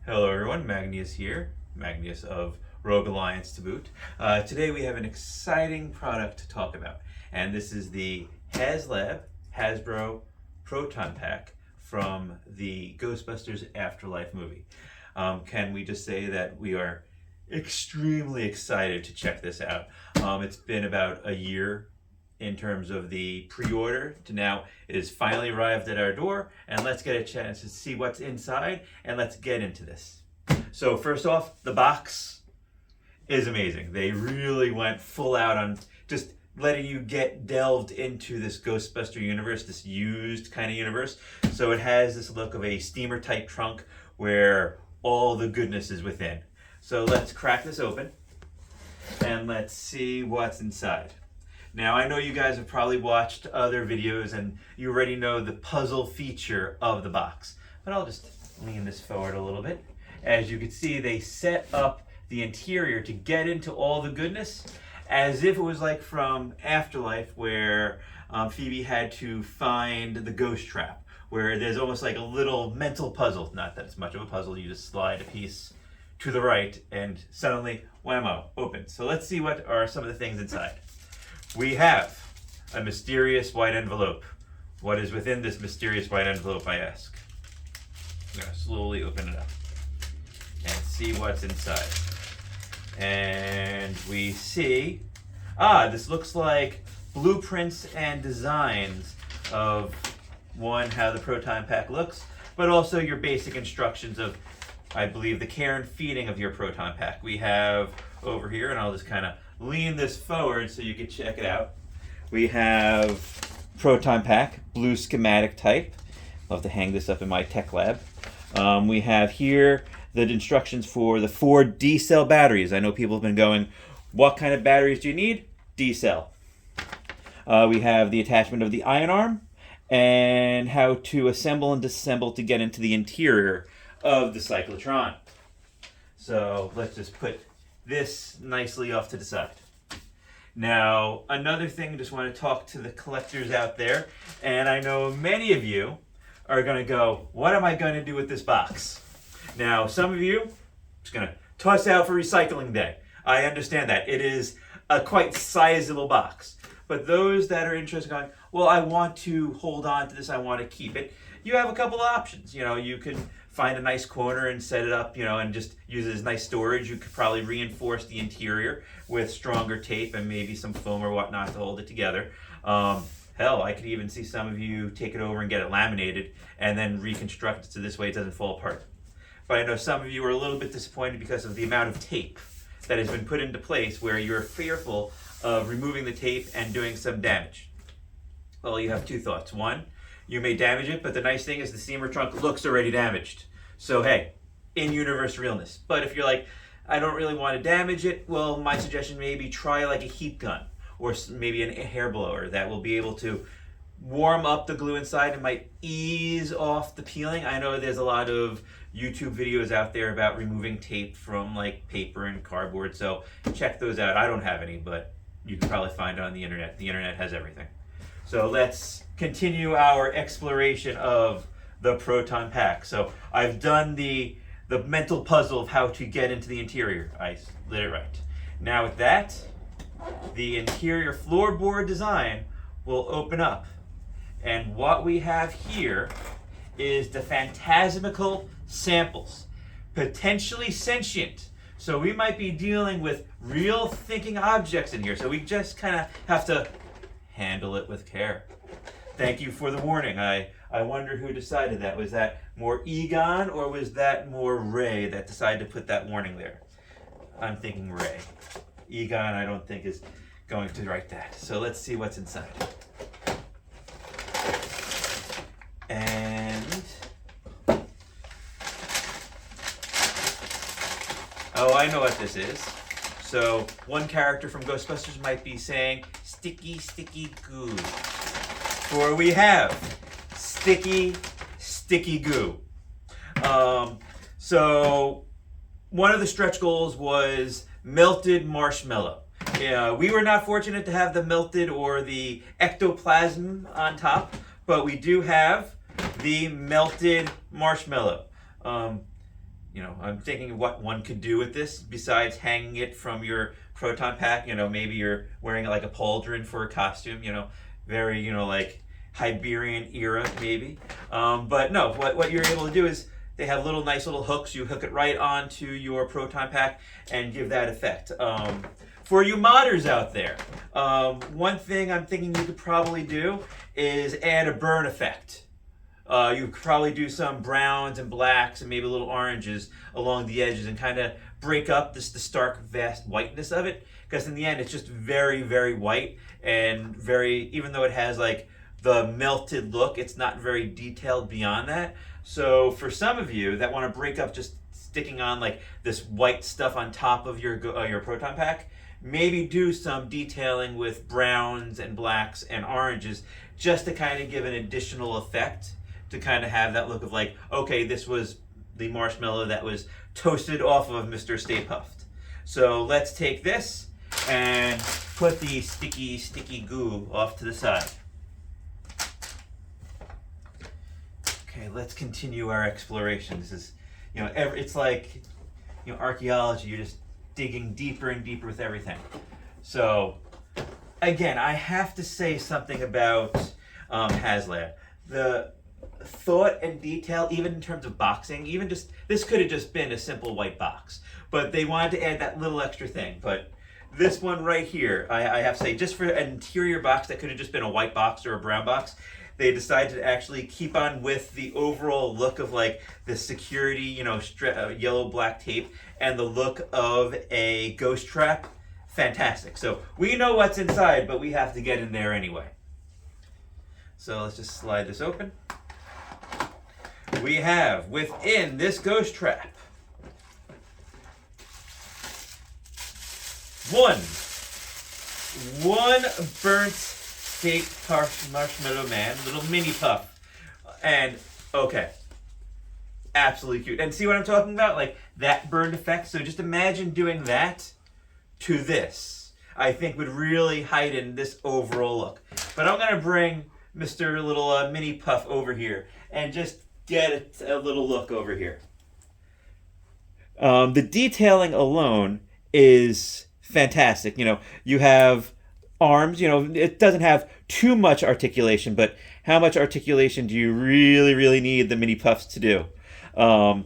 Hello everyone, Magnus here, Magnus of Rogue Alliance to boot. Today we have an exciting product to talk about, and this is the Hasbro Proton Pack from the Ghostbusters Afterlife movie. Can we just say that we are extremely excited to check this out. It's been about a year in terms of the pre-order to now it has finally arrived at our door, and let's get a chance to see what's inside and let's get into this. So first off, the box is amazing. They really went full out on just letting you get delved into this Ghostbuster universe, this used kind of universe. So it has this look of a steamer type trunk where all the goodness is within. So let's crack this open and let's see what's inside. Now, I know you guys have probably watched other videos and you already know the puzzle feature of the box, but I'll just lean this forward a little bit. As you can see, they set up the interior to get into all the goodness as if it was like from Afterlife, where Phoebe had to find the ghost trap, where there's almost like a little mental puzzle. Not that it's much of a puzzle, you just slide a piece to the right and suddenly, whammo, open. So let's see what are some of the things inside. We have a mysterious white envelope. What is within this mysterious white envelope, I ask? I'm going to slowly open it up and see what's inside. And we see, this looks like blueprints and designs of, one, how the Proton Pack looks, but also your basic instructions of, I believe, the care and feeding of your Proton Pack. We have over here, and I'll just kind of lean this forward so you can check it out. We have Proton Pack, blue schematic type. I'll have to hang this up in my tech lab. We have here the instructions for the 4 D-cell batteries. I know people have been going, what kind of batteries do you need? D-cell. We have the attachment of the ion arm and how to assemble and disassemble to get into the interior of the Cyclotron. So let's just put this nicely off to the side. Now, another thing, just want to talk to the collectors out there, and I know many of you are going to go, what am I going to do with this box? Now, some of you, just going to toss out for recycling day. I understand that. It is a quite sizable box. But those that are interested in going, well, I want to hold on to this, I want to keep it, you have a couple of options. You know, you can find a nice corner and set it up, you know, and just use it as nice storage. You could probably reinforce the interior with stronger tape and maybe some foam or whatnot to hold it together. Hell, I could even see some of you take it over and get it laminated and then reconstruct it so this way it doesn't fall apart. But I know some of you are a little bit disappointed because of the amount of tape that has been put into place where you're fearful of removing the tape and doing some damage. Well, you have two thoughts. One, you may damage it, but the nice thing is the steamer trunk looks already damaged. So hey, in-universe realness. But if you're like, I don't really want to damage it, well, my suggestion may be try like a heat gun or maybe a hair blower that will be able to warm up the glue inside and might ease off the peeling. I know there's a lot of YouTube videos out there about removing tape from like paper and cardboard, so check those out. I don't have any, but you can probably find it on the internet. The internet has everything. So let's continue our exploration of the Proton Pack. So I've done the mental puzzle of how to get into the interior. I lit it right. Now with that, the interior floorboard design will open up. And what we have here is the phantasmical samples, potentially sentient. So we might be dealing with real thinking objects in here. So we just kind of have to handle it with care. Thank you for the warning. I wonder who decided that. Was that more Egon or was that more Ray that decided to put that warning there? I'm thinking Ray. Egon, I don't think, is going to write that. So let's see what's inside. And oh, I know what this is. So one character from Ghostbusters might be saying, sticky, sticky goo. For we have sticky, sticky goo. So one of the stretch goals was melted marshmallow. We were not fortunate to have the melted or the ectoplasm on top, but we do have the melted marshmallow. I'm thinking what one could do with this besides hanging it from your Proton pack. Maybe you're wearing it like a pauldron for a costume, very, like Iberian era maybe. But no, what you're able to do is they have nice little hooks. You hook it right onto your Proton pack and give that effect. For you modders out there, one thing I'm thinking you could probably do is add a burn effect. You could probably do some browns and blacks and maybe little oranges along the edges and kind of break up the stark, vast whiteness of it. Because in the end, it's just very, very white and even though it has like the melted look, it's not very detailed beyond that. So for some of you that want to break up just sticking on like this white stuff on top of your Proton pack, maybe do some detailing with browns and blacks and oranges just to kind of give an additional effect, to kind of have that look of like, okay, this was the marshmallow that was toasted off of Mr. Stay Puft. So let's take this and put the sticky goo off to the side. Okay, let's continue our exploration. This is, it's like, archaeology. You're just digging deeper and deeper with everything. So, again, I have to say something about Haslab. The thought and detail, even in terms of boxing, this could have just been a simple white box, but they wanted to add that little extra thing. But this one right here, I have to say, just for an interior box that could have just been a white box or a brown box, they decided to actually keep on with the overall look of like the security, yellow black tape and the look of a ghost trap. Fantastic. So we know what's inside, but we have to get in there anyway. So let's just slide this open. We have within this ghost trap one burnt fake marshmallow man, little mini puff. And okay, absolutely cute. And see what I'm talking about? Like that burned effect. So just imagine doing that to this. I think would really heighten this overall look. But I'm gonna bring Mr. Little Mini Puff over here and just get a little look over here. The detailing alone is fantastic. You have arms, it doesn't have too much articulation, but how much articulation do you really, really need the Mini Puffs to do?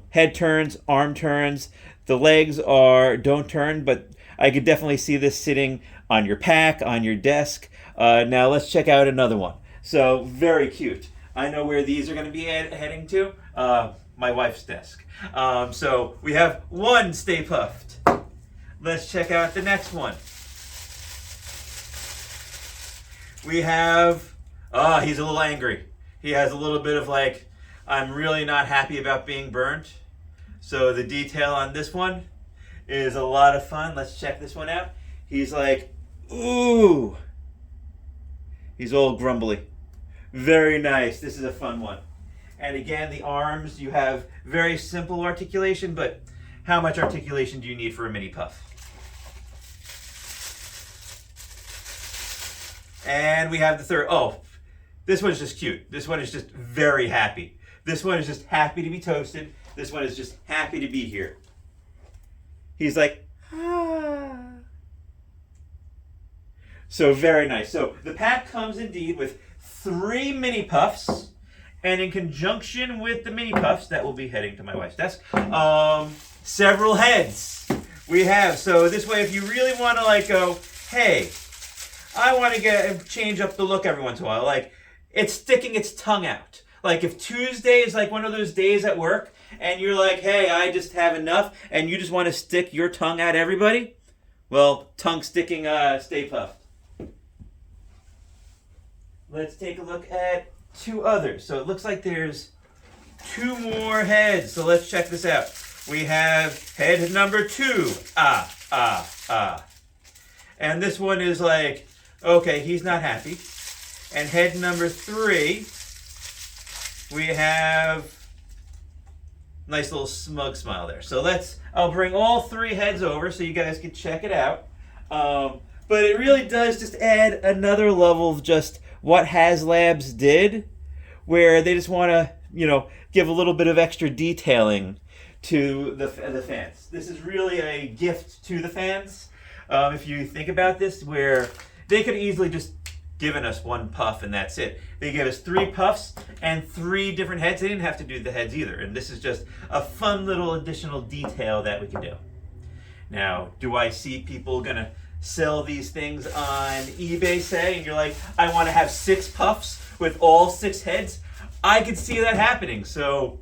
Head turns, arm turns, the legs don't turn, but I could definitely see this sitting on your pack, on your desk. Now let's check out another one. So very cute. I know where these are going to be heading to. My wife's desk. So we have one Stay Puffed. Let's check out the next one. We have, he's a little angry. He has a little bit of like, I'm really not happy about being burnt. So the detail on this one is a lot of fun. Let's check this one out. He's like, ooh. He's all grumbly. Very nice. This is a fun one. And again, the arms, you have very simple articulation, but how much articulation do you need for a Mini Puff? And we have the third. Oh, this one's just cute. This one is just very happy. This one is just happy to be toasted. This one is just happy to be here. He's like, ah. So very nice. So the pack comes indeed with 3 Mini Puffs, and in conjunction with the Mini Puffs that will be heading to my wife's desk, several heads we have. So this way, if you really want to like go, hey, I want to change up the look every once in a while, like it's sticking its tongue out. Like if Tuesday is like one of those days at work and you're like, hey, I just have enough, and you just want to stick your tongue at everybody, well, tongue sticking Stay Puft. Let's take a look at 2 others. So it looks like there's 2 more heads. So let's check this out. We have head number 2. And this one is like, okay, he's not happy. And head number 3, we have nice little smug smile there. So I'll bring all 3 heads over so you guys can check it out. But it really does just add another level of just what Haslabs did, where they just want to, give a little bit of extra detailing to the fans. This is really a gift to the fans. If you think about this, where they could easily just given us one puff and that's it. They gave us 3 puffs and 3 different heads. They didn't have to do the heads either. And this is just a fun little additional detail that we can do. Now, do I see people gonna sell these things on eBay, say, and you're like, I want to have 6 puffs with all 6 heads? I could see that happening. So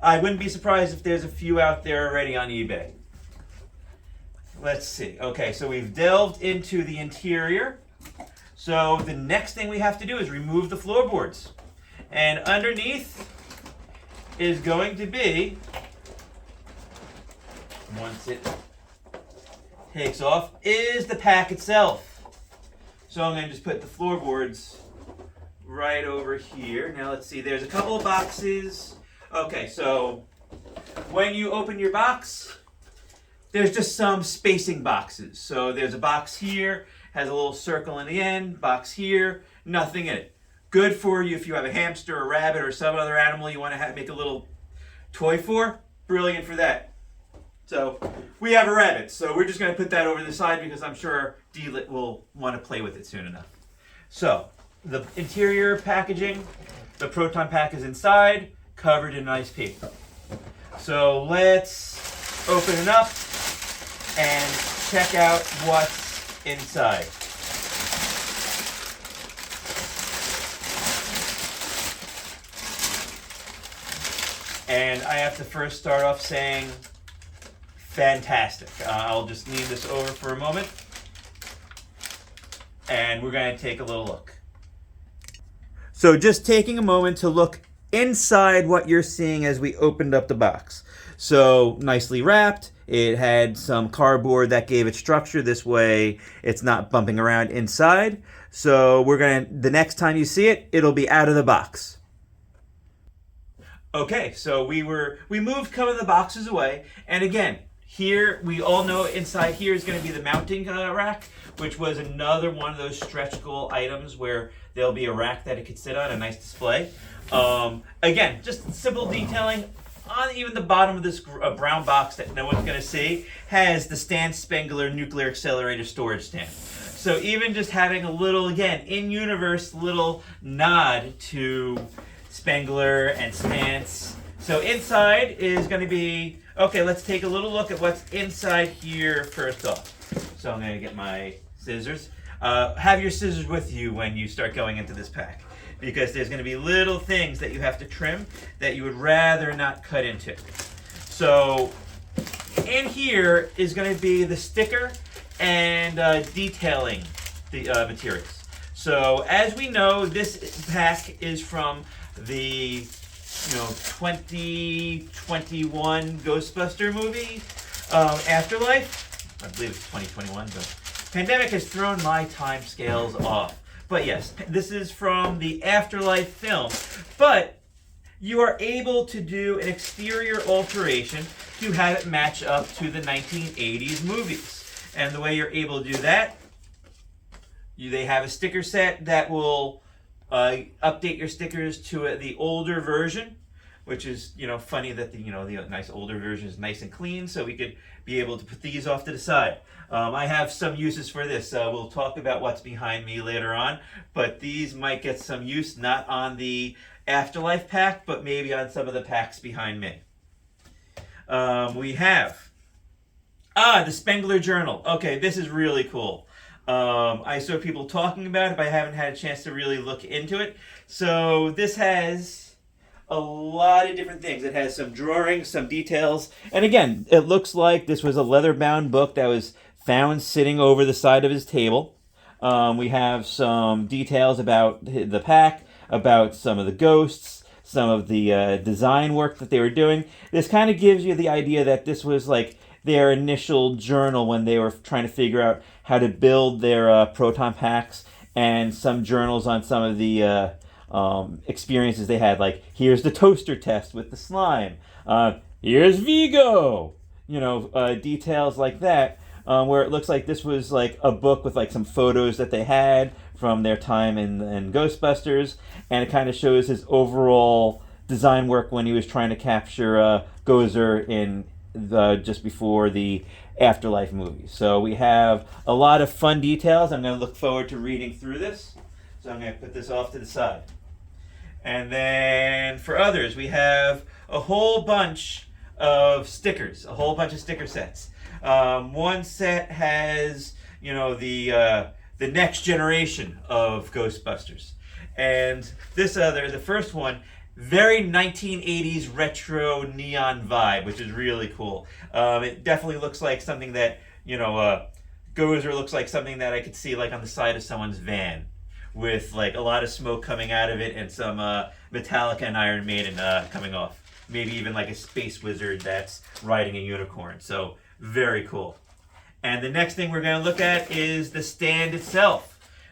I wouldn't be surprised if there's a few out there already on eBay. Let's see. Okay, so we've delved into the interior. So the next thing we have to do is remove the floorboards. And underneath is going to be, once it takes off, is the pack itself. So I'm going to just put the floorboards right over here. Now let's see, there's a couple of boxes. Okay, so when you open your box, there's just some spacing boxes. So there's a box here, has a little circle in the end, box here, nothing in it. Good for you if you have a hamster or a rabbit or some other animal you want to make a little toy for. Brilliant for that. So we have a rabbit, so we're just going to put that over the side because I'm sure D-Lit will want to play with it soon enough. So the interior packaging, the Proton pack is inside, covered in nice paper. So let's open it up and check out what's inside. And I have to first start off saying, fantastic. I'll just leave this over for a moment. And we're going to take a little look. So just taking a moment to look inside what you're seeing as we opened up the box. So nicely wrapped. It had some cardboard that gave it structure. This way it's not bumping around inside. So the next time you see it, it'll be out of the box. Okay, so we moved some of the boxes away, and again, here we all know inside here is going to be the mounting rack, which was another one of those stretchable items where there'll be a rack that it could sit on, a nice display. Again, just simple detailing on even the bottom of this brown box that no one's going to see has the Stan Spengler nuclear accelerator storage stand. So even just having a little, again, in-universe little nod to Spengler and Stance. So inside is going to be, okay, let's take a little look at what's inside here first off. So I'm going to get my scissors. Have your scissors with you when you start going into this pack, because there's going to be little things that you have to trim that you would rather not cut into. So in here is going to be the sticker and detailing the materials. So as we know, this pack is from the 2021 Ghostbuster movie, Afterlife. I believe it's 2021, but pandemic has thrown my time scales off. But yes, this is from the Afterlife film. But you are able to do an exterior alteration to have it match up to the 1980s movies. And the way you're able to do that, they have a sticker set that will update your stickers to the older version, which is, funny that the nice older version is nice and clean, so we could be able to put these off to the side. I have some uses for this. We'll talk about what's behind me later on, but these might get some use, not on the Afterlife pack, but maybe on some of the packs behind me. We have the Spengler Journal. Okay, this is really cool. I saw people talking about it, but I haven't had a chance to really look into it. So this has a lot of different things. It has some drawings, some details. And again, it looks like this was a leather-bound book that was found sitting over the side of his table. We have some details about the pack, about some of the ghosts, some of the design work that they were doing. This kind of gives you the idea that this was like their initial journal when they were trying to figure out how to build their Proton packs, and some journals on some of the experiences they had. Like, here's the toaster test with the slime. Here's Vigo. Details like that, where it looks like this was like a book with like some photos that they had from their time in Ghostbusters, and it kind of shows his overall design work when he was trying to capture Gozer in just before the Afterlife movie. So we have a lot of fun details. I'm going to look forward to reading through this. So I'm going to put this off to the side. And then for others, we have a whole bunch of stickers, a whole bunch of sticker sets. One set has, the next generation of Ghostbusters. And this other, the first one, very 1980s retro neon vibe, which is really cool. It definitely looks like something that, Gozer looks like something that I could see like on the side of someone's van, with like a lot of smoke coming out of it and some Metallica and Iron Maiden coming off. Maybe even like a space wizard that's riding a unicorn. So very cool. And the next thing we're going to look at is the stand itself.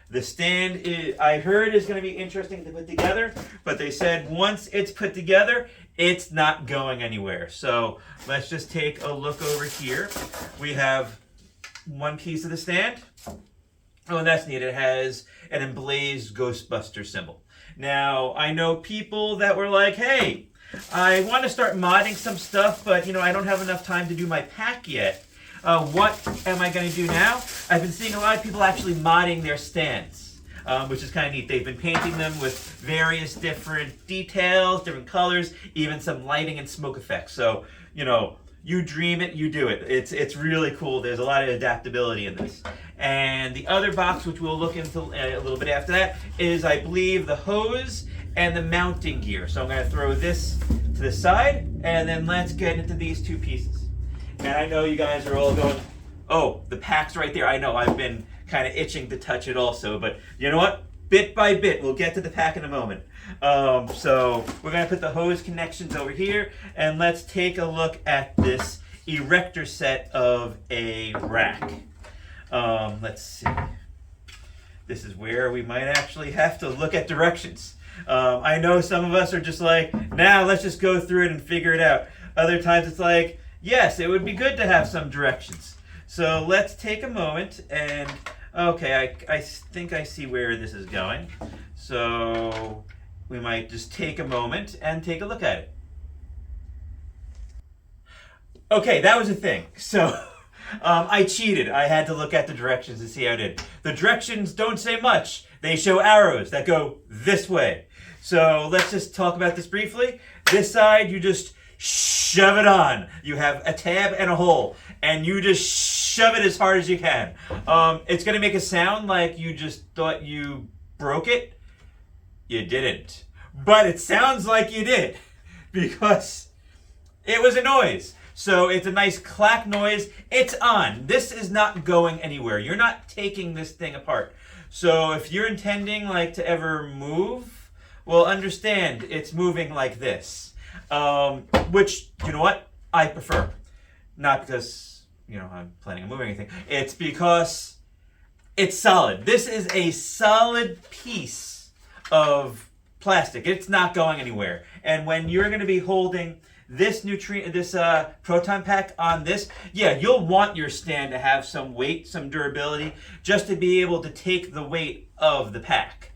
The stand, I heard, is going to be interesting to put together, but they said once it's put together, it's not going anywhere. So let's just take a look over here. We have one piece of the stand. Oh, and that's neat. It has an emblazed Ghostbuster symbol. Now, I know people that were like, hey, I want to start modding some stuff, but, I don't have enough time to do my pack yet. What am I going to do now? I've been seeing a lot of people actually modding their stands, which is kind of neat. They've been painting them with various different details, different colors, even some lighting and smoke effects. So, you dream it, you do it. It's really cool. There's a lot of adaptability in this. And the other box, which we'll look into a little bit after that, is, I believe, the hose and the mounting gear. So I'm going to throw this to the side, and then let's get into these two pieces. And I know you guys are all going, oh, the pack's right there. I know, I've been kind of itching to touch it also, but you know what? Bit by bit, we'll get to the pack in a moment. So we're going to put the hose connections over here, and let's take a look at this erector set of a rack. Let's see. This is where we might actually have to look at directions. I know some of us are just like, nah, let's just go through it and figure it out. Other times it's like, yes, it would be good to have some directions. So let's take a moment and, okay, I think I see where this is going. So we might just take a moment and take a look at it. Okay, that was a thing. So I cheated. I had to look at the directions to see how it did. The directions don't say much. They show arrows that go this way. So let's just talk about this briefly. This side, you just shove it on. You have a tab and a hole, and you just shove it as hard as you can. It's going to make a sound like you just thought you broke it. You didn't. But it sounds like you did, because it was a noise. So it's a nice clack noise. It's on. This is not going anywhere. You're not taking this thing apart. So if you're intending to ever move, well, understand it's moving like this. Which, you know what? I prefer. Not because, I'm planning on moving anything. It's because it's solid. This is a solid piece of plastic. It's not going anywhere. And when you're going to be holding this proton pack on this, yeah, you'll want your stand to have some weight, some durability, just to be able to take the weight of the pack.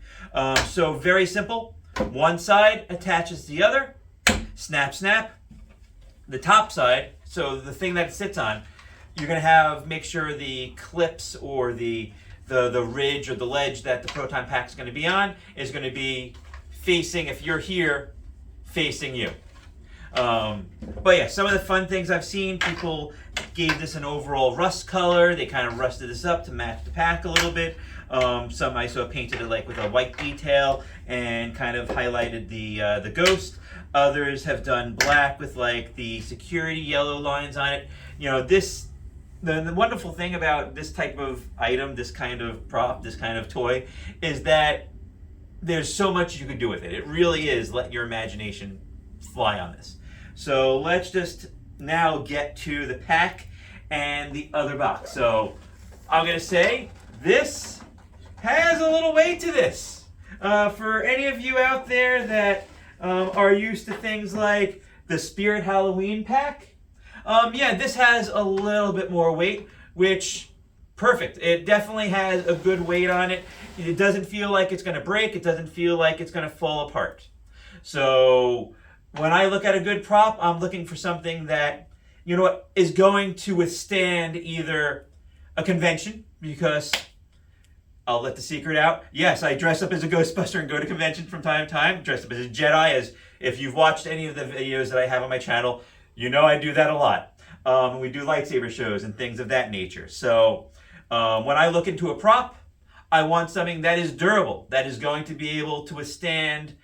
So very simple. One side attaches to the other. Snap, snap. The top side, so the thing that it sits on, you're going to make sure the clips or the ridge or the ledge that the proton pack is going to be on is going to be facing, if you're here, facing you. But yeah, some of the fun things I've seen, people gave this an overall rust color. They kind of rusted this up to match the pack a little bit. Some I saw painted it with a white detail and kind of highlighted the ghost. Others have done black with the security yellow lines on it. The wonderful thing about this type of item, this kind of prop, this kind of toy, is that there's so much you could do with it. It really is let your imagination fly on this. So let's just now get to the pack and the other box. So I'm going to say this has a little weight to this. For any of you out there that are used to things like the Spirit Halloween pack, yeah, this has a little bit more weight, which, perfect. It definitely has a good weight on it. It doesn't feel like it's going to break. It doesn't feel like it's going to fall apart. So when I look at a good prop, I'm looking for something that, you know what, is going to withstand either a convention, because I'll let the secret out. Yes, I dress up as a Ghostbuster and go to conventions from time to time. Dress up as a Jedi, as if you've watched any of the videos that I have on my channel, you know I do that a lot. We do lightsaber shows and things of that nature. So when I look into a prop, I want something that is durable, that is going to be able to withstand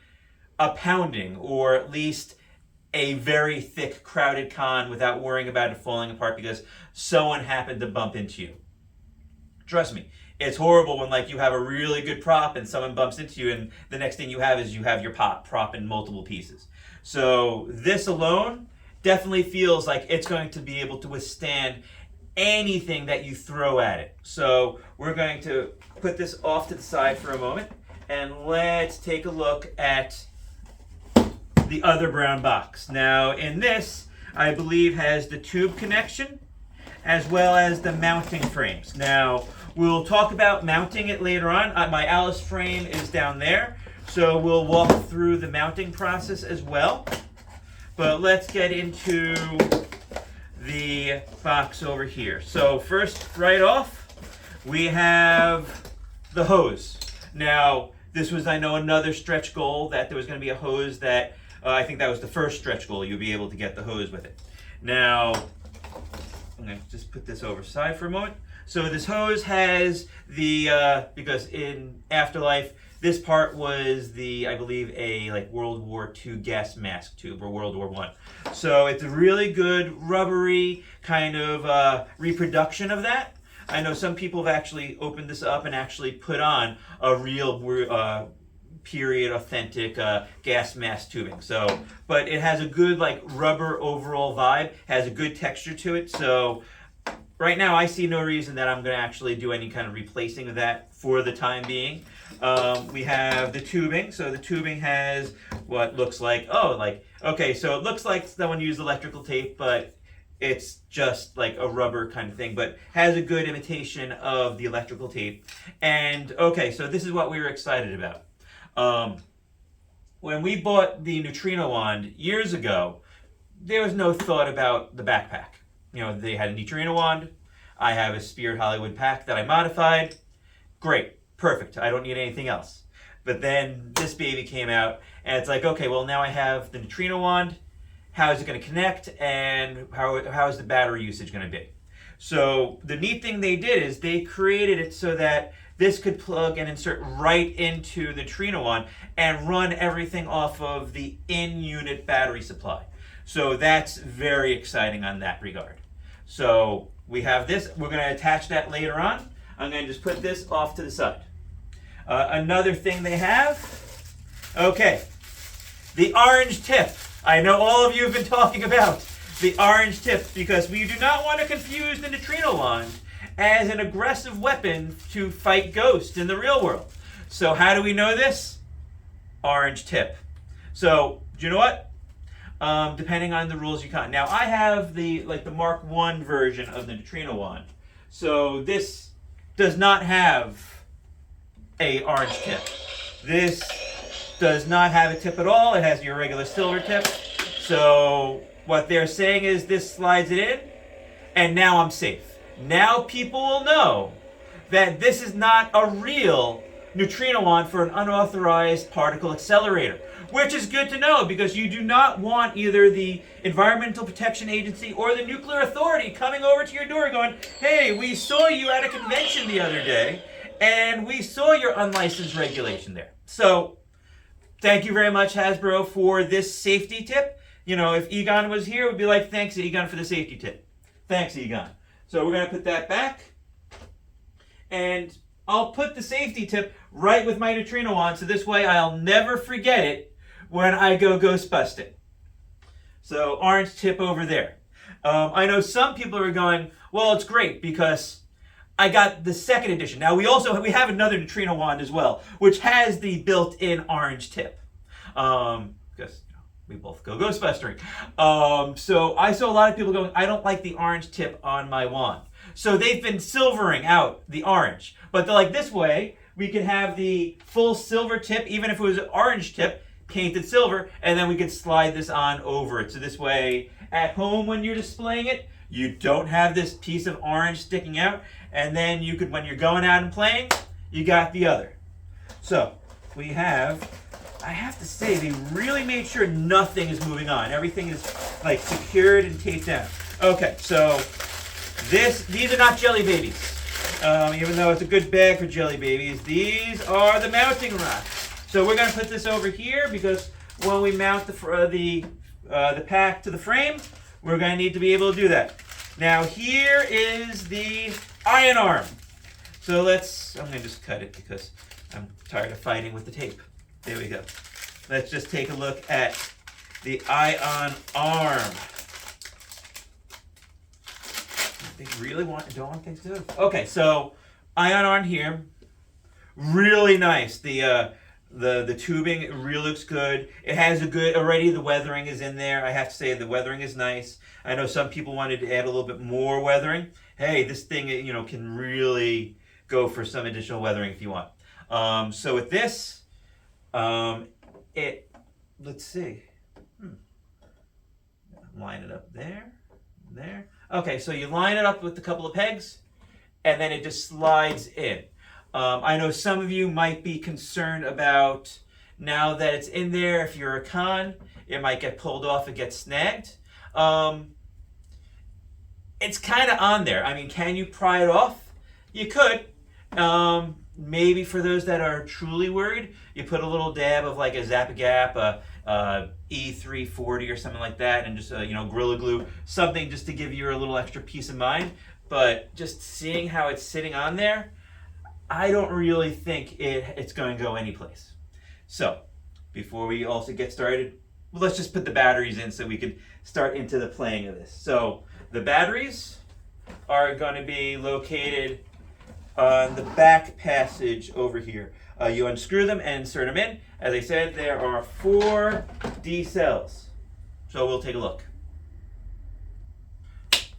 a pounding, or at least a very thick, crowded con without worrying about it falling apart because someone happened to bump into you. Trust me, it's horrible when like you have a really good prop and someone bumps into you, and the next thing you have is you have your prop in multiple pieces. So this alone definitely feels like it's going to be able to withstand anything that you throw at it. So we're going to put this off to the side for a moment, and let's take a look at the other brown box. Now in this, I believe has the tube connection as well as the mounting frames. Now we'll talk about mounting it later on. My Alice frame is down there, so we'll walk through the mounting process as well. But let's get into the box over here. So first, right off, we have the hose. Now this was, I know, another stretch goal, that there was going to be a hose that I think that was the first stretch goal, you'll be able to get the hose with it. Now, I'm going to just put this over side for a moment. So this hose has the, because in Afterlife, this part was the, I believe, a like World War II gas mask tube, or World War I. So it's a really good rubbery kind of reproduction of that. I know some people have actually opened this up and actually put on a real period authentic gas mask tubing. So, but it has a good like rubber overall vibe, has a good texture to it. So right now I see no reason that I'm going to actually do any kind of replacing of that for the time being. We have the tubing. So the tubing has what looks like, okay, so it looks like someone used electrical tape, but it's just like a rubber kind of thing, but has a good imitation of the electrical tape. And okay, so this is what we were excited about. When we bought the neutrino wand years ago, there was no thought about the backpack. You know, they had a neutrino wand. I have a Spirit Hollywood pack that I modified. Great, perfect. I don't need anything else. But then this baby came out, and it's like, okay, well now I have the neutrino wand. How is it going to connect, and how is the battery usage going to be? So the neat thing they did is they created it so that this could plug and insert right into the neutrino wand and run everything off of the in-unit battery supply. So that's very exciting on that regard. So we have this. We're going to attach that later on. I'm going to just put this off to the side. Another thing they have, okay, the orange tip. I know all of you have been talking about the orange tip, because we do not want to confuse the neutrino wand as an aggressive weapon to fight ghosts in the real world. So how do we know this? Orange tip. So, do you know what? Depending on the rules you can. Now I have the Mark I version of the neutrino wand. So this does not have a orange tip. This does not have a tip at all. It has your regular silver tip. So what they're saying is this slides it in, and now I'm safe. Now people will know that this is not a real neutrino wand for an unauthorized particle accelerator, which is good to know, because you do not want either the Environmental Protection Agency or the Nuclear Authority coming over to your door going, hey, we saw you at a convention the other day, and we saw your unlicensed regulation there. So thank you very much, Hasbro, for this safety tip. You know, if Egon was here, we'd be like, thanks, Egon, for the safety tip. Thanks, Egon. So we're going to put that back. And I'll put the safety tip right with my neutrino wand, so this way I'll never forget it when I go Ghostbusting. So orange tip over there. I know some people are going, well, it's great because I got the second edition. Now we have another neutrino wand as well, which has the built-in orange tip. Because we both go Ghostbustering. So I saw a lot of people going, I don't like the orange tip on my wand. So they've been silvering out the orange. But they're like, this way, we can have the full silver tip, even if it was an orange tip. painted silver, and then we could slide this on over it. So this way, at home when you're displaying it, you don't have this piece of orange sticking out, and then you could, when you're going out and playing, you got the other. So we have, I have to say, they really made sure nothing is moving on. Everything is like secured and taped down. Okay, so these are not Jelly Babies. Even though it's a good bag for Jelly Babies, these are the mounting rocks. So we're gonna put this over here because when we mount the pack to the frame, we're gonna need to be able to do that. Now here is the iron arm. So I'm gonna just cut it because I'm tired of fighting with the tape. There we go. Let's just take a look at the ion arm. They really don't want things to do. Okay, so ion arm here, really nice. The tubing really looks good. It has already the weathering is in there. I have to say the weathering is nice. I know some people wanted to add a little bit more weathering. Hey, this thing, can really go for some additional weathering if you want. So with this, let's see. Line it up there. Okay, so you line it up with a couple of pegs, and then it just slides in. I know some of you might be concerned about, now that it's in there, if you're a con, it might get pulled off and get snagged. It's kind of on there. I mean, can you pry it off? You could. Maybe for those that are truly worried, you put a little dab of like a Zap-A-Gap, E340 or something like that, and just Gorilla Glue, something just to give you a little extra peace of mind. But just seeing how it's sitting on there, I don't really think it's going to go anyplace. So before we also get started, let's just put the batteries in so we can start into the playing of this. So the batteries are going to be located on the back passage over here. You unscrew them and insert them in. As I said, there are 4 D cells. So we'll take a look.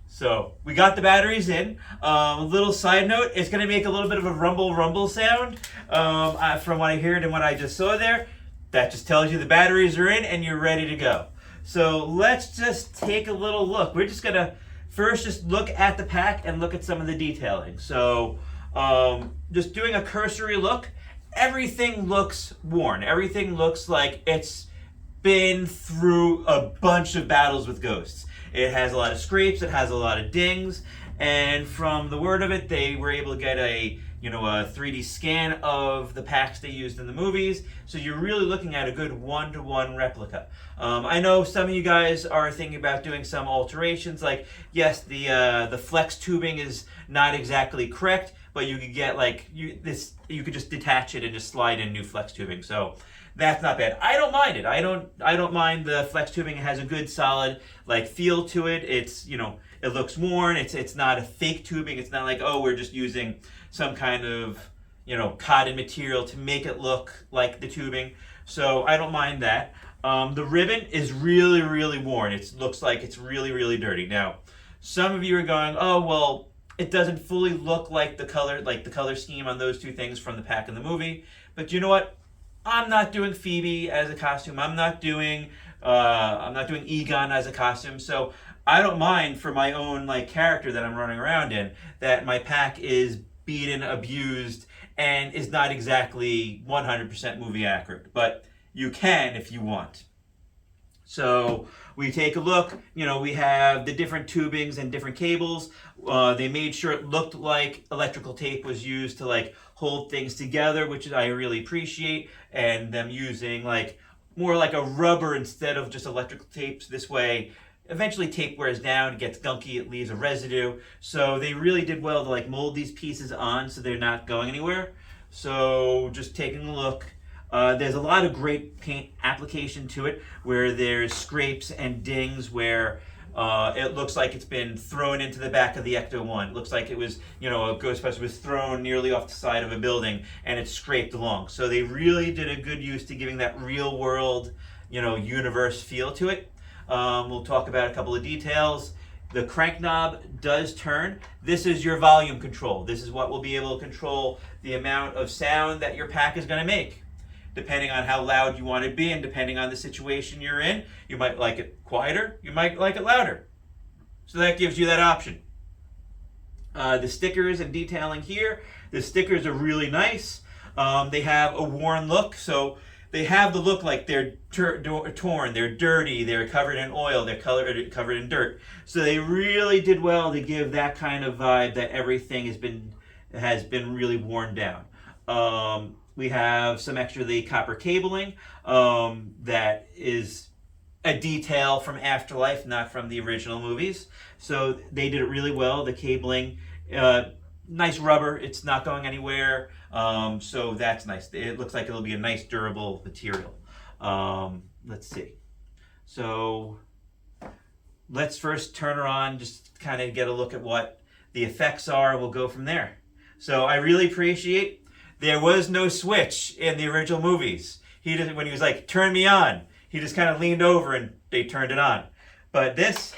So we got the batteries in. A little side note, it's going to make a little bit of a rumble sound from what I heard and what I just saw there. That just tells you the batteries are in and you're ready to go. So let's just take a little look. We're just going to first just look at the pack and look at some of the detailing. So just doing a cursory look, everything looks worn. Everything looks like it's been through a bunch of battles with ghosts. It has a lot of scrapes, it has a lot of dings, and from the word of it, they were able to get a 3D scan of the packs they used in the movies, so you're really looking at a good one-to-one replica. I know some of you guys are thinking about doing some alterations, like, yes, the flex tubing is not exactly correct, but you could get you could just detach it and just slide in new flex tubing. So that's not bad. I don't mind it. I don't mind the flex tubing. It has a good solid feel to it. It's it looks worn. It's not a fake tubing. It's not like, oh, we're just using some kind of cotton material to make it look like the tubing. So I don't mind that. The ribbon is really, really worn. It looks like it's really, really dirty. Now, some of you are going, oh well, it doesn't fully look like the color scheme on those 2 things from the pack in the movie. But you know what? I'm not doing Phoebe as a costume. I'm not doing Egon as a costume. So I don't mind for my own character that I'm running around in that my pack is beaten, abused, and is not exactly 100% movie accurate. But you can if you want. So we take a look, we have the different tubings and different cables. They made sure it looked like electrical tape was used to hold things together, which I really appreciate. And them using more like a rubber instead of just electrical tapes. This way, eventually tape wears down, it gets gunky, it leaves a residue. So they really did well to mold these pieces on so they're not going anywhere. So just taking a look. There's a lot of great paint application to it where there's scrapes and dings where it looks like it's been thrown into the back of the Ecto-1. It looks like it was, a Ghostbuster was thrown nearly off the side of a building and it's scraped along. So they really did a good use to giving that real world, universe feel to it. We'll talk about a couple of details. The crank knob does turn. This is your volume control. This is what will be able to control the amount of sound that your pack is going to make. depending on how loud you want to be and depending on the situation you're in. You might like it quieter, you might like it louder. So that gives you that option. The stickers and detailing here, the stickers are really nice. They have a worn look, so they have the look like they're torn, they're dirty, they're covered in oil, they're covered in dirt. So they really did well to give that kind of vibe that everything has been really worn down. We have some extra the copper cabling that is a detail from Afterlife, not from the original movies. So they did it really well. The cabling, nice rubber, it's not going anywhere. So that's nice. It looks like it'll be a nice durable material. Let's see. So let's first turn her on, just kind of get a look at what the effects are. We'll go from there. So I really appreciate there was no switch in the original movies. When he was like, turn me on, he just kind of leaned over and they turned it on. But this,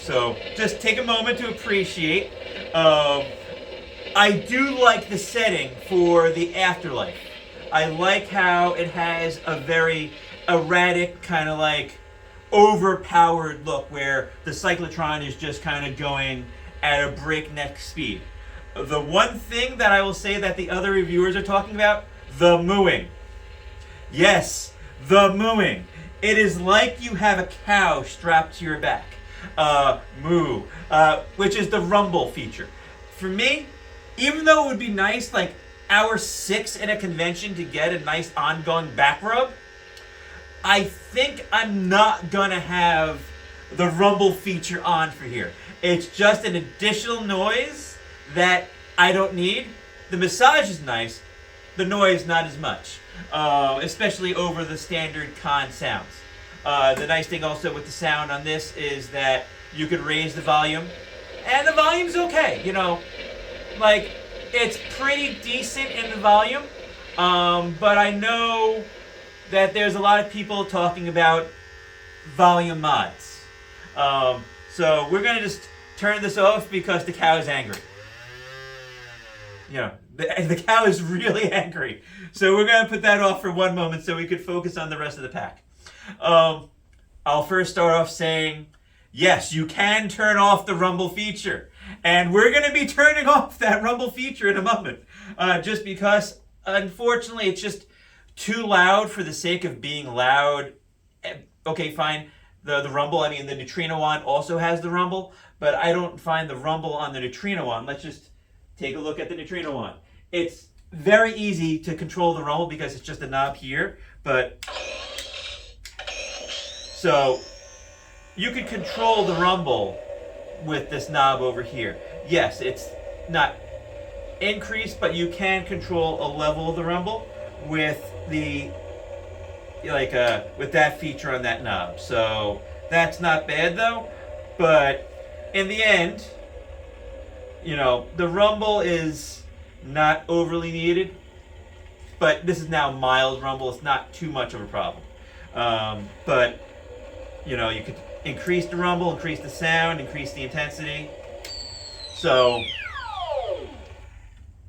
So just take a moment to appreciate. I do like the setting for the Afterlife. I like how it has a very erratic, kind of like overpowered look where the Cyclotron is just kind of going at a breakneck speed. The one thing that I will say that the other reviewers are talking about, the mooing. Yes, the mooing. It is like you have a cow strapped to your back. Moo, which is the rumble feature. For me, even though it would be nice, like hour 6 in a convention to get a nice ongoing back rub, I think I'm not gonna have the rumble feature on for here. It's just an additional noise that I don't need. The massage is nice, the noise not as much, especially over the standard con sounds. The nice thing also with the sound on this is that you could raise the volume, and the volume's okay, you know, like it's pretty decent in the volume, but I know that there's a lot of people talking about volume mods. So we're gonna just turn this off because the cow is angry. You know, the cow is really angry. So we're gonna put that off for one moment so we could focus on the rest of the pack. I'll first start off saying, yes, you can turn off the rumble feature. And we're going to be turning off that rumble feature in a moment. Just because, unfortunately, it's just too loud for the sake of being loud. Okay, fine. The rumble, I mean, the neutrino one also has the rumble, but I don't find the rumble on the neutrino one. Let's just take a look at the neutrino one. It's very easy to control the rumble because it's just a knob here, but so you can control the rumble with this knob over here. Yes, it's not increased, but you can control a level of the rumble with the with that feature on that knob. So that's not bad though. But in the end, you know, the rumble is not overly needed. But this is now mild rumble. It's not too much of a problem. But you know, you could increase the rumble, increase the sound, increase the intensity. So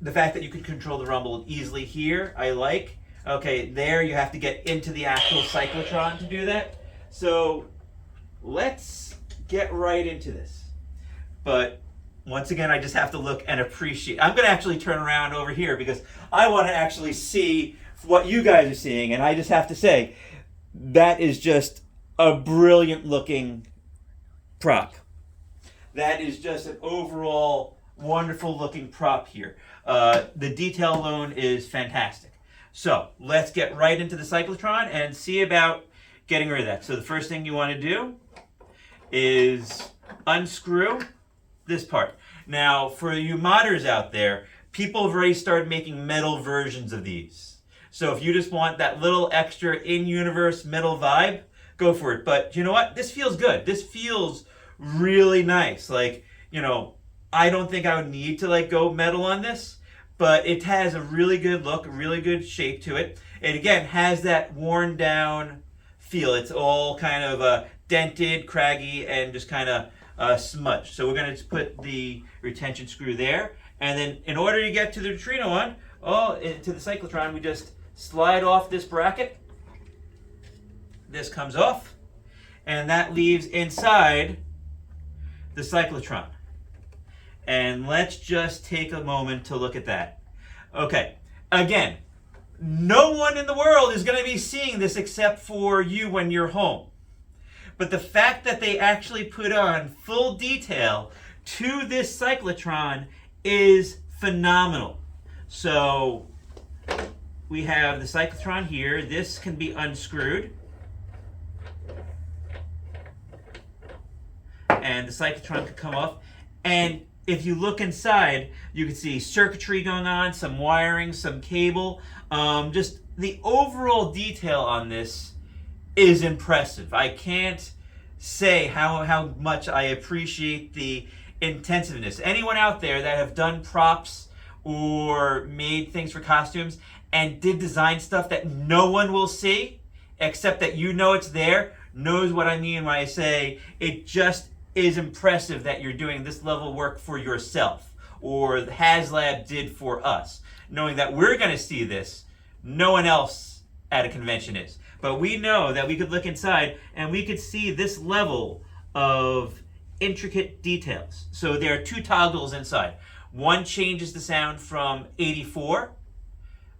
the fact that you can control the rumble easily here, I like. Okay, there you have to get into the actual cyclotron to do that. So let's get right into this. But once again, I just have to look and appreciate. I'm going to actually turn around over here because I want to actually see what you guys are seeing. And I just have to say, that is just a brilliant looking prop. That is just an overall wonderful looking prop here. The detail alone is fantastic. So let's get right into the cyclotron and see about getting rid of that. So the first thing you want to do is unscrew this part. Now for you modders out there, people have already started making metal versions of these. So if you just want that little extra in-universe metal vibe, go for it. But you know what? This feels good. This feels really nice. Like, you know, I don't think I would need to like go metal on this, but it has a really good look, a really good shape to it. It again has that worn down feel. It's all kind of dented, craggy, and just kind of smudged. So we're going to put the retention screw there. And then in order to get to the neutrino one, to the cyclotron, we just slide off this bracket. This comes off. And that leaves inside the cyclotron. And let's just take a moment to look at that. Okay, again, no one in the world is going to be seeing this except for you when you're home. But the fact that they actually put on full detail to this cyclotron is phenomenal. So we have the cyclotron here. This can be unscrewed. And the cyclotron could come off. And if you look inside, you can see circuitry going on, some wiring, some cable. Just the overall detail on this is impressive. I can't say how much I appreciate the intensiveness. Anyone out there that have done props or made things for costumes and did design stuff that no one will see, except that you know it's there, knows what I mean when I say it just is impressive that you're doing this level of work for yourself, or the Haslabs did for us, knowing that we're going to see this. No one else at a convention is. But we know that we could look inside and we could see this level of intricate details. So there are two toggles inside. One changes the sound from 84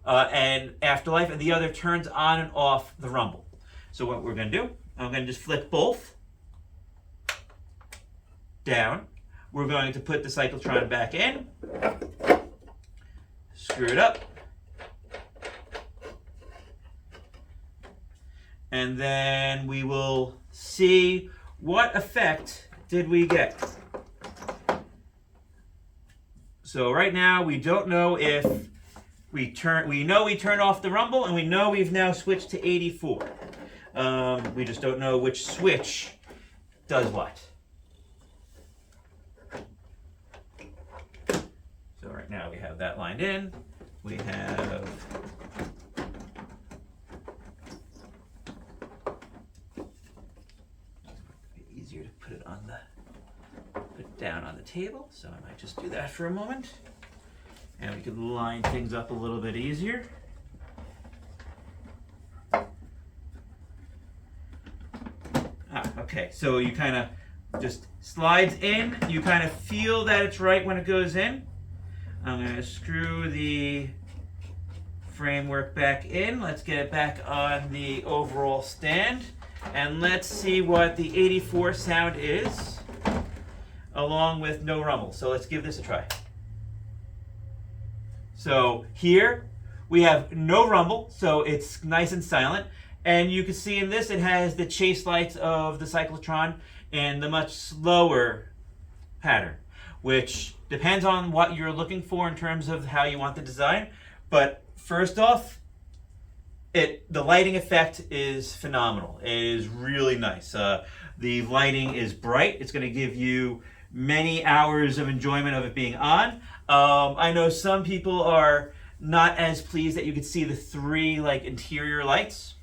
and Afterlife, and the other turns on and off the rumble. So what we're going to do, I'm going to just flip both down. We're going to put the cyclotron back in, screw it up, and then we will see what effect did we get. So right now we don't know if we know we turn off the rumble, and we know we've now switched to 84. We just don't know which switch does what. So right now we have that lined in. We have easier to put it down on the table, so I might just do that for a moment. And we could line things up a little bit easier. Okay, so you kind of just slides in. You kind of feel that it's right when it goes in. I'm going to screw the framework back in. Let's get it back on the overall stand. And let's see what the 84 sound is, along with no rumble. So let's give this a try. So here we have no rumble, so it's nice and silent. And you can see in this, it has the chase lights of the cyclotron in the much slower pattern, which depends on what you're looking for in terms of how you want the design. But first off, the lighting effect is phenomenal. It is really nice. The lighting is bright. It's going to give you many hours of enjoyment of it being on. I know some people are not as pleased that you could see the three interior lights.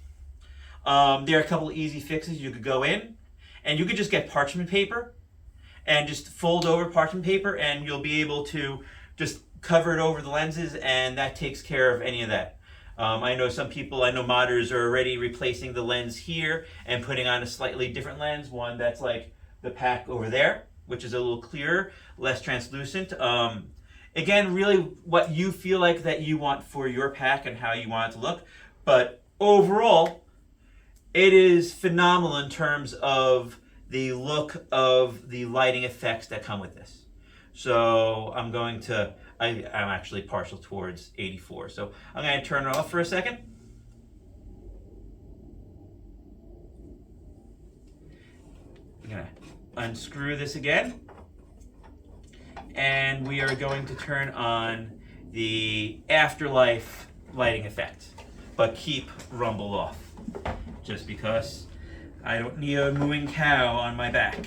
There are a couple of easy fixes. You could go in and you could just get parchment paper and just fold over parchment paper, and you'll be able to just cover it over the lenses, and that takes care of any of that. I know modders are already replacing the lens here and putting on a slightly different lens, one that's like the pack over there, which is a little clearer, less translucent. Again, really what you feel like that you want for your pack and how you want it to look. But overall, it is phenomenal in terms of the look of the lighting effects that come with this. So I'm actually partial towards 84. So I'm going to turn it off for a second. I'm going to unscrew this again. And we are going to turn on the Afterlife lighting effect, but keep rumble off, just because I don't need a mooing cow on my back.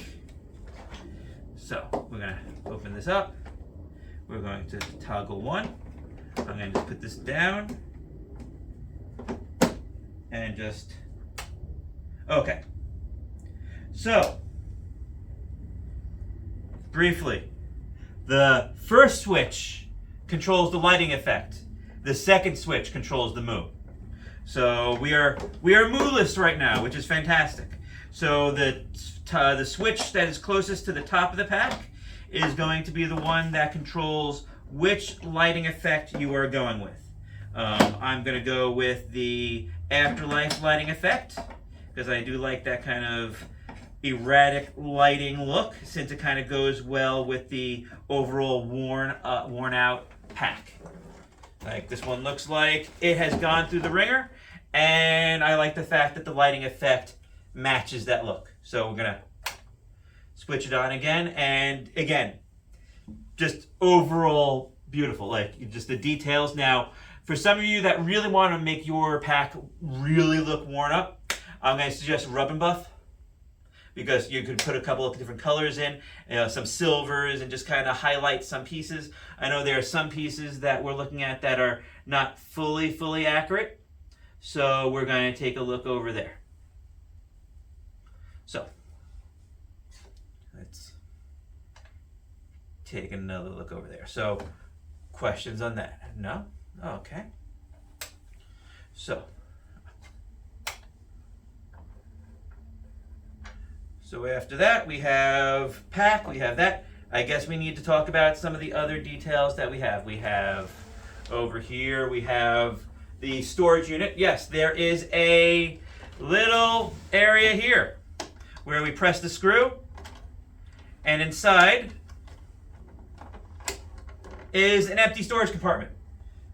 So we're going to open this up. We're going to toggle one. I'm going to just put this down and just Okay. So, briefly, the first switch controls the lighting effect. The second switch controls the moo. So we are mooless right now, which is fantastic. So the switch that is closest to the top of the pack is going to be the one that controls which lighting effect you are going with. I'm going to go with the afterlife lighting effect because I do like that kind of erratic lighting look, since it kind of goes well with the overall worn out pack. Like, this one looks like it has gone through the ringer, and I like the fact that the lighting effect matches that look. So we're gonna switch it on again, and again, just overall beautiful. Like, just the details. Now, for some of you that really want to make your pack really look worn up, I'm going to suggest Rub and Buff, because you could put a couple of different colors in, some silvers, and just kind of highlight some pieces. I know there are some pieces that we're looking at that are not fully accurate, so we're going to take a look over there. So, let's take another look over there. So, questions on that? No? Okay. So after that, we have pack, we have that. I guess we need to talk about some of the other details that we have. We have over here, we have the storage unit. Yes, there is a little area here where we press the screw, and inside is an empty storage compartment.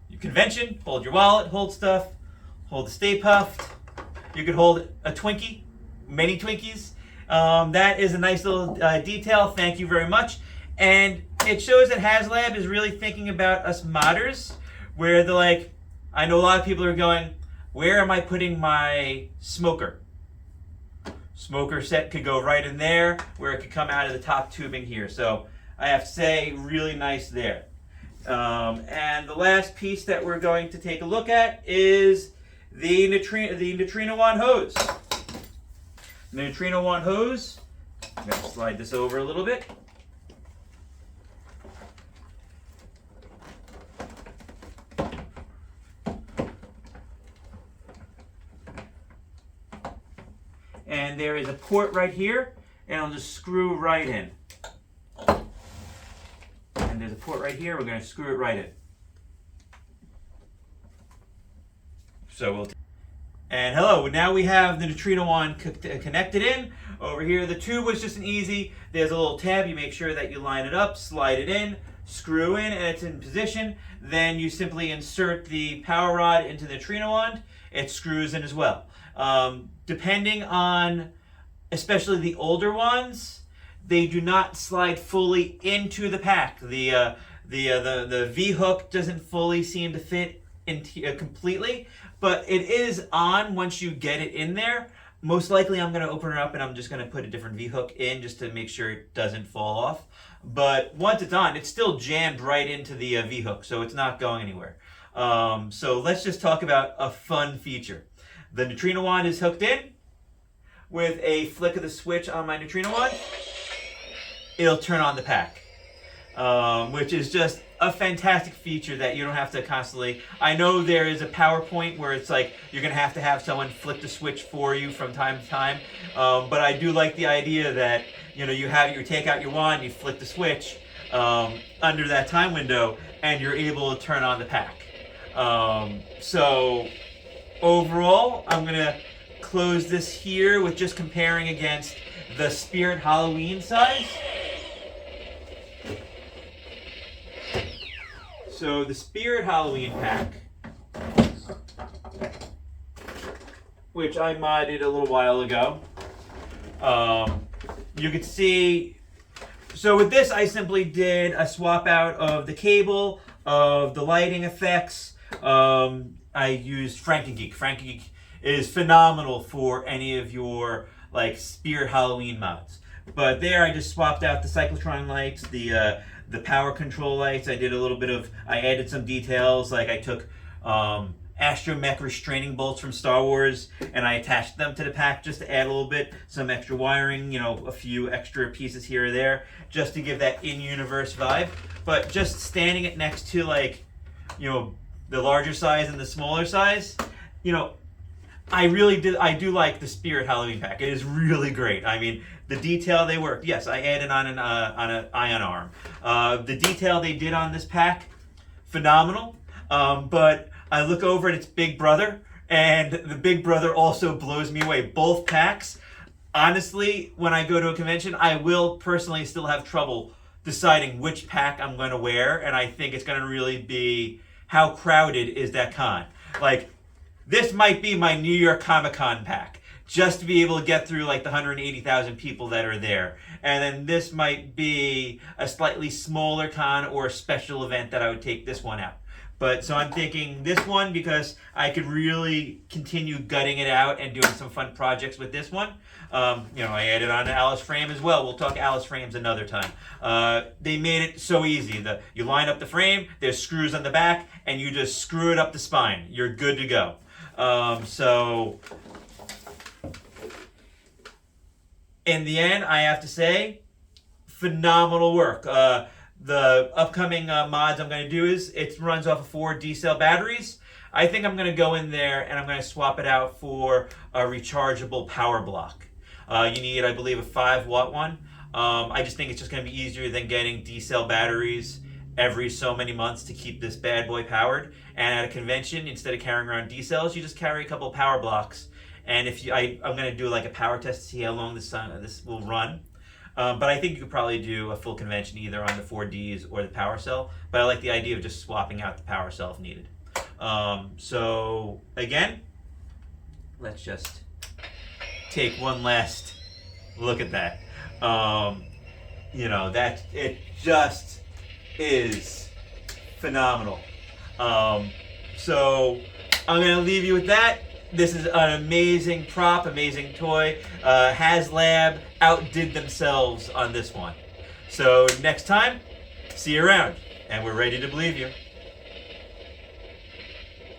Your convention, hold your wallet, hold stuff, hold the Stay Puft. You could hold a Twinkie, many Twinkies. That is a nice little detail. Thank you very much. And it shows that Haslab is really thinking about us modders, where they're like, I know a lot of people are going, where am I putting my smoker? Smoker set could go right in there, where it could come out of the top tubing here. So I have to say, really nice there. And the last piece that we're going to take a look at is the Neutrino Wand hose. The Neutrino Wand hose, I'm going to slide this over a little bit. And there is a port right here, and I'll just screw right in. And there's a port right here, we're going to screw it right in. So we'll and hello, now we have the Neutrino Wand connected in. Over here, the tube was just an easy, there's a little tab, you make sure that you line it up, slide it in, screw in, and it's in position. Then you simply insert the power rod into the Neutrino Wand. It screws in as well. Depending on, especially the older ones, they do not slide fully into the pack. The V-hook doesn't fully seem to fit completely, but it is on once you get it in there. Most likely I'm going to open it up and I'm just going to put a different V-hook in just to make sure it doesn't fall off. But once it's on, it's still jammed right into the V-hook, so it's not going anywhere. So let's just talk about a fun feature. The Neutrino Wand is hooked in. With a flick of the switch on my Neutrino Wand, it'll turn on the pack, which is just a fantastic feature that you don't have to constantly. I know there is a PowerPoint where it's like you're going to have someone flick the switch for you from time to time, but I do like the idea that you take out your wand, you flick the switch under that time window, and you're able to turn on the pack. So overall, I'm going to close this here with just comparing against the Spirit Halloween size. So the Spirit Halloween pack, which I modded a little while ago, you could see, so with this I simply did a swap out of the cable, of the lighting effects. I used Frankengeek. Frankengeek is phenomenal for any of your like Spirit Halloween mods. But there I just swapped out the Cyclotron lights, the power control lights. I added some details, like I took astromech restraining bolts from Star Wars, and I attached them to the pack just to add a little bit, some extra wiring, a few extra pieces here or there, just to give that in-universe vibe. But just standing it next to the larger size and the smaller size, I do like the Spirit Halloween pack. It is really great. I mean, the detail they worked. Yes, I added on an ion arm. The detail they did on this pack, phenomenal. But I look over at its big brother, and the big brother also blows me away. Both packs, honestly, when I go to a convention, I will personally still have trouble deciding which pack I'm going to wear, and I think it's going to really be how crowded is that con. Like, this might be my New York Comic-Con pack, just to be able to get through like the 180,000 people that are there. And then this might be a slightly smaller con or a special event that I would take this one out. But so I'm thinking this one because I could really continue gutting it out and doing some fun projects with this one. I added on to Alice Frame as well. We'll talk Alice Frames another time. They made it so easy. You line up the frame, there's screws on the back, and you just screw it up the spine. You're good to go. So in the end, I have to say, phenomenal work. The upcoming mods I'm going to do is it runs off of 4 D-cell batteries. I think I'm going to go in there and I'm going to swap it out for a rechargeable power block. You need, I believe, a 5-watt one. I just think it's just going to be easier than getting D-cell batteries every so many months to keep this bad boy powered. And at a convention, instead of carrying around D-cells, you just carry a couple of power blocks. And I'm going to do like a power test to see how long this will run. But I think you could probably do a full convention either on the 4Ds or the power cell. But I like the idea of just swapping out the power cell if needed. So again, let's just take one last look at that. That it just is phenomenal. So I'm going to leave you with that. This is an amazing prop, amazing toy. Haslab outdid themselves on this one. So next time, see you around. And we're ready to believe you.